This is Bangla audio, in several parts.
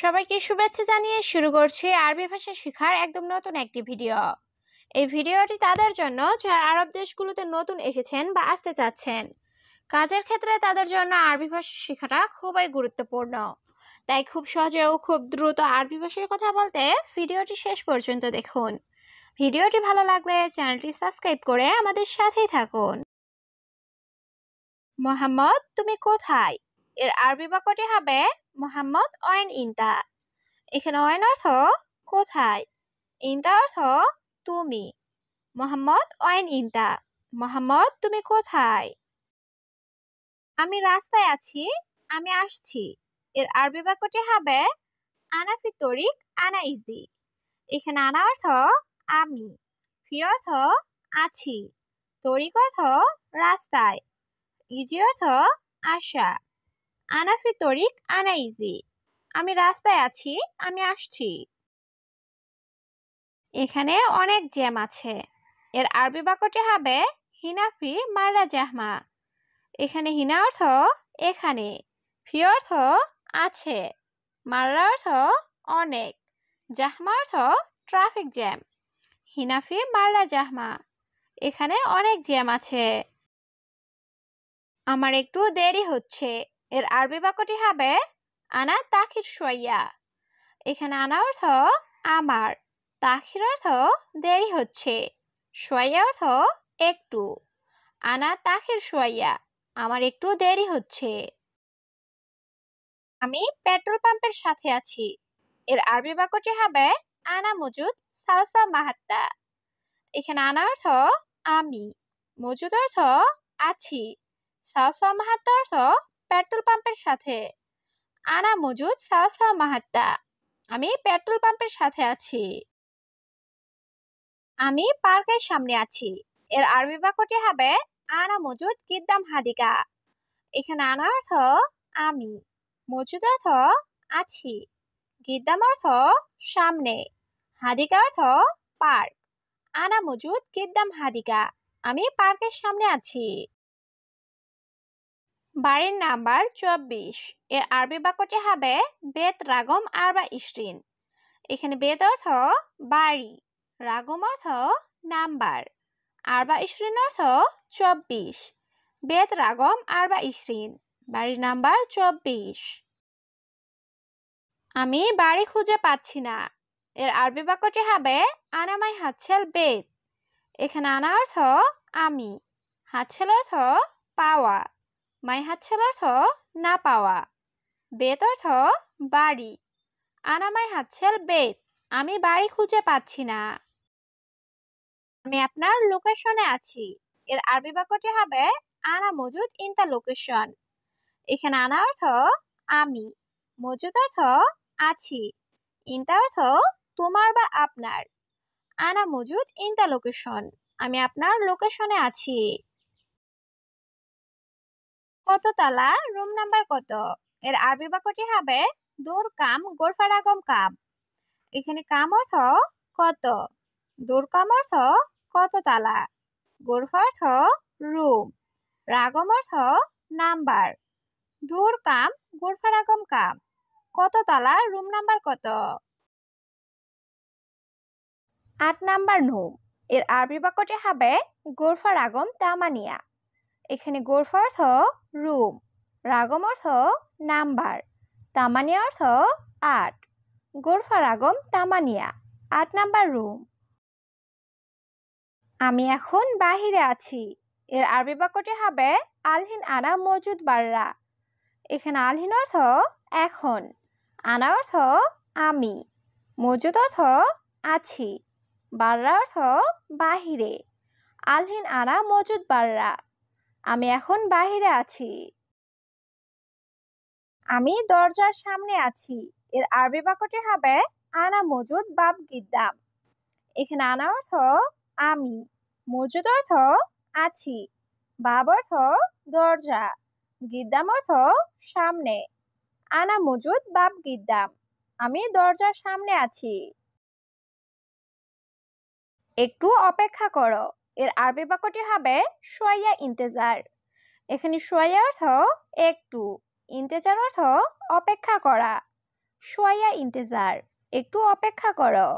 সবাইকে শুভেচ্ছা জানিয়ে শুরু করছি আরবি ভাষা শেখার একদম নতুন একটি ভিডিও। এই ভিডিওটি তাদের জন্য যারা আরব দেশগুলোতে নতুন এসেছেন বা আসতে চাচ্ছেন। কাজের ক্ষেত্রে তাদের জন্য আরবি ভাষা শেখাটা খুবই গুরুত্বপূর্ণ। তাই খুব সহজে ও খুব দ্রুত আরবি ভাষায় কথা বলতে ভিডিওটি শেষ পর্যন্ত দেখুন। ভিডিওটি ভালো লাগলে চ্যানেলটি সাবস্ক্রাইব করে আমাদের সাথেই থাকুন। মোহাম্মদ, তুমি কোথায়? এর আরবি বাক্যটি হবে মোহাম্মদ অয়েন ইনতা। এখানে অয়েন অর্থ কোথায়, ইনতা অর্থ তুমি। মোহাম্মদ অয়েন ইনতা, মোহাম্মদ তুমি কোথায়? আমি রাস্তায় আছি, আমি আসছি। এর আরবি বাক্যটি হবে আনা ফি তরিক আনা ইজি। এখানে আনা অর্থ আমি, ফি অর্থ আছি, তরিক অর্থ রাস্তায়, ইজি অর্থ আসা। আনা ফি তরিক আনা ইজি, আমি রাস্তায় আছি, আমি আসছি। এখানে অনেক জ্যাম আছে। এর আরবি বাক্যটি হবে হিনাফি মাররা জাহমা। এখানে হিনা অর্থ এখানে, ফি অর্থ আছে, মাররা অর্থ অনেক, জাহমা অর্থ ট্রাফিক জ্যাম। হিনাফি মাররা জাহমা, এখানে অনেক জ্যাম আছে। আমার একটু দেরি হচ্ছে। এর আরবি বাক্যটি হবে আনা তাখির শোয়া। এখানে আনা অর্থ আমার, তাখির অর্থ দেরি হচ্ছে, শোয়া অর্থ একটু। আনা তাখির শোয়া, আমার একটু দেরি হচ্ছে। আমি পেট্রোল পাম্পের সাথে আছি। এর আরবি বাক্যটি হবে আনা মজুদ সাওসা মাহাত্তা। এখানে আনা অর্থ আমি, মজুদ অর্থ আছি, সাওসা মাহাত্তা অর্থ পেট্রোল পাম্পের সাথে। আনা মজুদ সাওসা মাহাত্তা, আমি পেট্রোল পাম্পের সাথে আছি। আমি পার্কের সামনে আছি। এর আরবি বাক্যটি হবে আনা মজুদ কিদ্দাম হাদিকা। এখানে আনা অর্থ আমি, মজুদ অর্থ আছি, কিদ্দাম অর্থ সামনে, হাদিকা অর্থ পার্ক। আনা মজুদ কিদ্দাম হাদিকা, আমি পার্কের সামনে আছি। বাড়ির নাম্বার 24। এর আরবি বাক্যটি হবে বেত রাগম আরবা ইশরিন। এখানে বেত অর্থ বাড়ি, রাগম অর্থ নাম্বার, আরবা ইশরিন অর্থ 24। বেত রাগম আরবা ইশরিন, বাড়ির নাম্বার 24। আমি বাড়ি খুঁজে পাচ্ছি না। এর আরবি বাক্যটি হবে আনামাই হাতছেল বেত। এখানে আনা অর্থ আমি, হাতছেল অর্থ পাওয়া, মাই হাতছেল অর্থ না পাওয়া, বেত অর্থ বাড়ি। আনামাই হাতছেল বেত, আমি বাড়ি খুঁজে পাচ্ছি না। আমি আপনার লোকেশনে আছি। এর আরবি বাক্যটি হবে আনা মজুদ ইন দ্য লোকেশন। এখানে আনা অর্থ আমি, মজুদ অর্থ আছি, ইনতা অর্থ তোমার বা আপনার। আনা মজুদ ইন দ্য লোকেশন, আমি আপনার লোকেশনে আছি। কত তালা, রুম নাম্বার কত? এর আরবি বাক্যটি হবে দূর কাম গোরফারাগম কাম। এখানে কাম অর্থ কত, দূর কাম অর্থ কত তালা, গোরফা অর্থ রুম, রাগম অর্থ নাম্বার। দূর কাম গোরফারাগম কাম, কত তালা, রুম নাম্বার কত? 8 নাম্বার রুম। এর আরবি বাক্যটি হবে গোরফা রাগম তামানিয়া। এখানে গোরফা অর্থ রুম, রাগম অর্থ নাম্বার, তামানিয়া অর্থ 8। গোরফা রাগম তামানিয়া, 8 নাম্বার রুম। আমি এখন বাহিরে আছি। এর আরবি বাক্যটি হবে আলহিন আনা মজুদ বাররা। এখানে আলহিন অর্থ এখন, আনা অর্থ আমি, মজুদ অর্থ আছি, বাররা অর্থ বাহিরে। আলহিন আনা মজুদ বাররা, আমি এখন বাহিরে আছি। আমি দরজার সামনে আছি। এর আরবি বাক্যটি হবে আনা মজুদ বাব গিদ্দাম। এখানে আনা অর্থ আমি, মজুদ অর্থ আছি, বাব অর্থ দরজা, গিদ্দাম অর্থ সামনে। আনা মজুদ বাব গিদ্দাম, আমি দরজার সামনে আছি। একটু অপেক্ষা করো। এর আরবি বাক্যটি হবে শোয়া ইন্তেজার। এখানে শোয়া অর্থ একটু, ইন্তেজার অর্থ অপেক্ষা করা। শোয়া ইন্তেজার, একটু অপেক্ষা করো।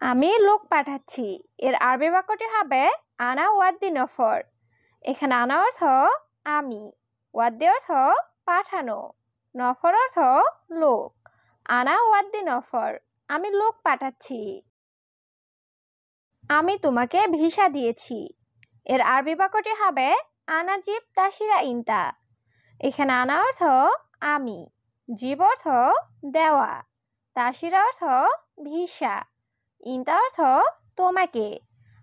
আমি লোক পাঠাচ্ছি, এর আরবি বাক্যটি হবে আনা ওয়াদ্দি নফর। এখানে আনা অর্থ আমি, ওয়াদ্দি অর্থ পাঠানো, নফর অর্থ লোক। আনা ওয়াদ্দি নফর, আমি লোক পাঠাচ্ছি। আমি তোমাকে ভিসা দিয়েছি, এর আরবি বাক্যটি হবে আনা জিব তাসিরা ইনতা। এখানে আনা অর্থ আমি, জিব অর্থ দেওয়া, তাসিরা অর্থ ভিসা, ইনতা অর্থ তোমাকে।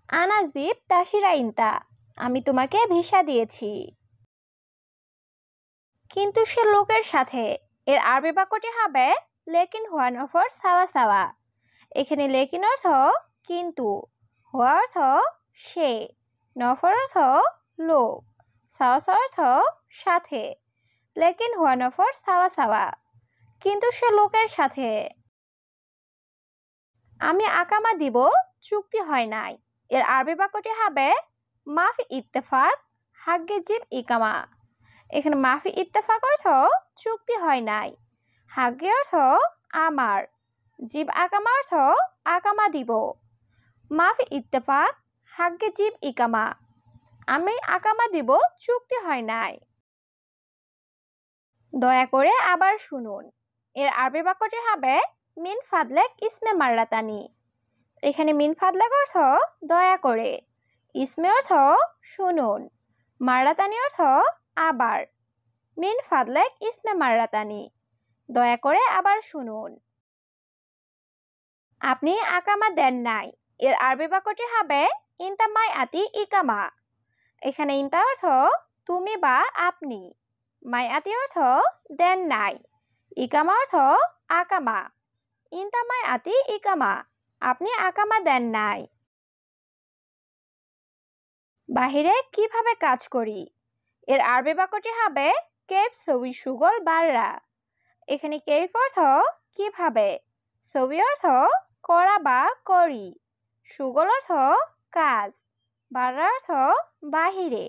আনা জিব তাসিরা ইনতা, আমি তোমাকে ভিসা দিয়েছি। কিন্তু সে লোকের সাথে, এর আরবি বাক্যটি হবে লেকিন হুয়া নফর সাওয়া সাওয়া। এখানে লেকিন অর্থ কিন্তু, হুয়া অর্থ সে, নফর অর্থ লোক, সাওয়া সাওয়া অর্থ সাথে। লেকিন হুয়া নফর সাওয়া সাওয়া, কিন্তু সে লোকের সাথে। আমি আকামা দিব, চুক্তি হয় নাই, এর আরবি বাক্যটি হবে মাফি ইত্তেফাক হাগ্গে জিব ইকামা। এখানে মাফি ইত্তেফাক অর্থ চুক্তি হয় নাই, হাগ্গে অর্থ আমার, জিব আকামা অর্থ আকামা দিব। মাফি ইত্তেফাক হাগ্গে জিব ইকামা, আমি আকামা দিব, চুক্তি হয় নাই। দয়া করে আবার শুনুন, এর আরবি বাক্যটি হবে মিন ফাদলেক ইসমে মাররাতানি। এখানে মিন ফাদলেক অর্থ দয়া করে, ইসমে অর্থ শুনুন, মাররাতানি অর্থ আবার। মিন ফাদলেক ইসমে মাররাতানি, দয়া করে আবার শুনুন। আপনি আকামা দেন নাই, এর আরবি বাক্যটি হবে ইনতা মাই আতি ইকামা। এখানে ইনতা অর্থ তুমি বা আপনি, মাই আতি অর্থ দেন নাই, ইকামা অর্থ আকামা। ইনতা মাই আতি ইকামা, আপনি আকামা দেন নাই। বাহিরে কিভাবে কাজ করি, এর আরবি বাক্যটি হবে কেপ সবি সুগল বাররা। এখানে কেপ অর্থ কিভাবে, সবি অর্থ করা বা করি, সুগল অর্থ কাজ, বাররা অর্থ বাহিরে।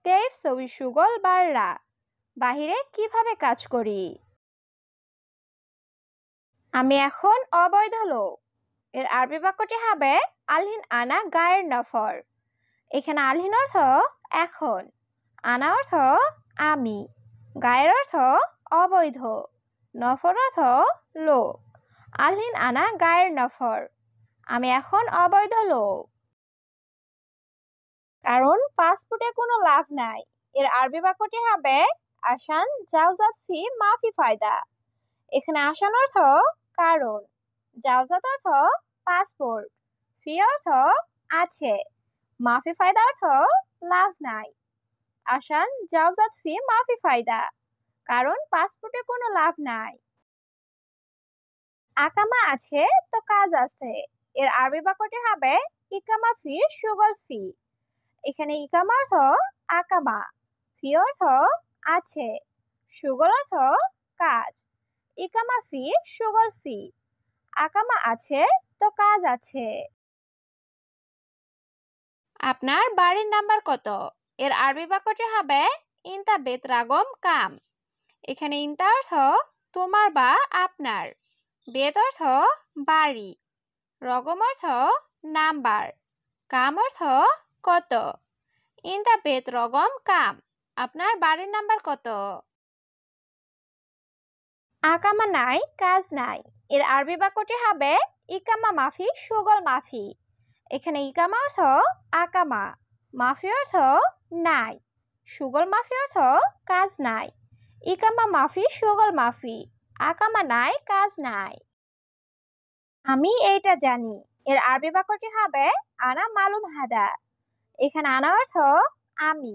কেপ সবি সুগল বাররা, বাহিরে কিভাবে কাজ করি। আমি এখন অবৈধ লোক, এর আরবি বাক্যটি হবে আলহিন আনা গায়ের নফর। এখানে আলহিন অর্থ এখন, আনা অর্থ আমি, গায়ের অর্থ অবৈধ, নফর অর্থ লোক। আলহিন আনা গায়ের নফর, আমি এখন অবৈধ লোক। কারণ পাসপোর্টে কোনো লাভ নাই, এর আরবি বাক্যটি হবে আসান জাওজাত ফি মাফি ফায়দা। এখানে আসান অর্থ কারণ, জাওজাত অর্থ পাসপোর্ট, ফি অর্থ আছে, মাফি ফায়দা অর্থ লাভ নাই। আসান জাওজাত ফি মাফি ফায়দা, কারণ পাসপোর্টে কোনো লাভ নাই। আকামা আছে তো কাজ আছে, এর আরবি বাক্যটি হবে ইকামা ফি সুগল ফি। এখানে ইকামা অর্থ আকামা, ফি অর্থ আছে, সুগল অর্থ কাজ। ইকামা ফি সুগল ফি, আকামা আছে তো কাজ আছে। আপনার বাড়ির নাম্বার কত, এর আরবি বাক্যটি হবে ইনতা বেত রাগম কাম। এখানে ইনতা অর্থ তোমার বা আপনার, বেত অর্থ বাড়ি, রগম অর্থ নাম্বার, কাম অর্থ কত। ইনতা বেত রগম কাম, আপনার বাড়ির নাম্বার কত। আকামা নাই, কাজ নাই, এর আরবি বাক্যটি হবে ইকামা মাফি সুগল মাফি। এখানে ইকামা অর্থ আকামা, মাফি অর্থ নাই, সুগল মাফি অর্থ কাজ নাই। ইকামা মাফি সুগল মাফি, আকামা নাই, কাজ নাই। আমি এইটা জানি, এর আরবি বাক্যটি হবে আনা মালুম হাদা। এখানে আনা অর্থ আমি,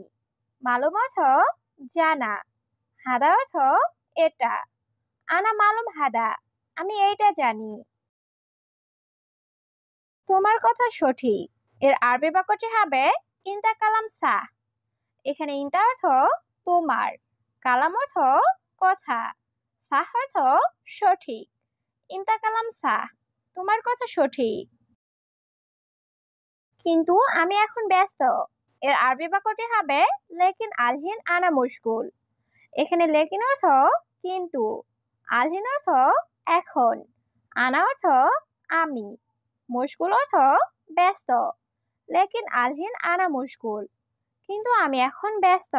মালুম অর্থ জানা, হাদা অর্থ এটা। আনা মালুম হাদা, আমি এইটা জানি। তোমার কথা সঠিক, এর আরবি বাক্যটি হবে ইনতা কালাম সাহ। এখানে ইনতা অর্থ তোমার, কালাম অর্থ কথা, সাহ অর্থ সঠিক। ইনতা কালাম সাহ, তোমার কথা সঠিক। কিন্তু আমি এখন ব্যস্ত, এর আরবি বাক্যটি হবে লেকিন আলহিন আনা মুশগুল। এখানে লেকিন অর্থ কিন্তু, আলহিন অর্থ এখন, আনা অর্থ আমি, মশগুল অর্থ ব্যস্ত। লেকিন আলহিন আনা মশগুল, কিন্তু আমি এখন ব্যস্ত।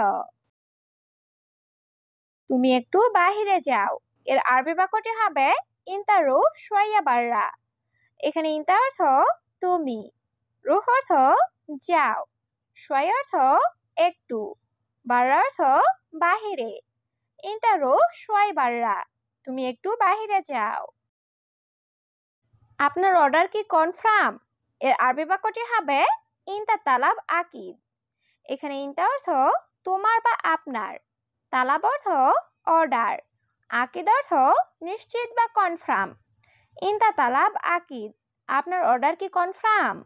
তুমি একটু বাহিরে যাও, এর আরবি বাক্যটি হবে ইনতা রুহ শোয়া বাররা। এখানে ইনতা অর্থ তুমি, রুহ অর্থ যাও, শোয়া অর্থ একটু, বাররা অর্থ বাহিরে। ইনতা রুহ শোয়া বাররা, তুমি একটু বাহিরে যাও। আপনার অর্ডার কি কনফার্ম? এর আরবি বাক্যটি হবে ইনতা তালাব আকিদ। এখানে ইনতা অর্থ তোমার বা আপনার, তালাব অর্থ অর্ডার, আকিদ অর্থ নিশ্চিত বা কনফার্ম। ইনতা তালাব আকিদ, আপনার অর্ডার কি কনফার্ম?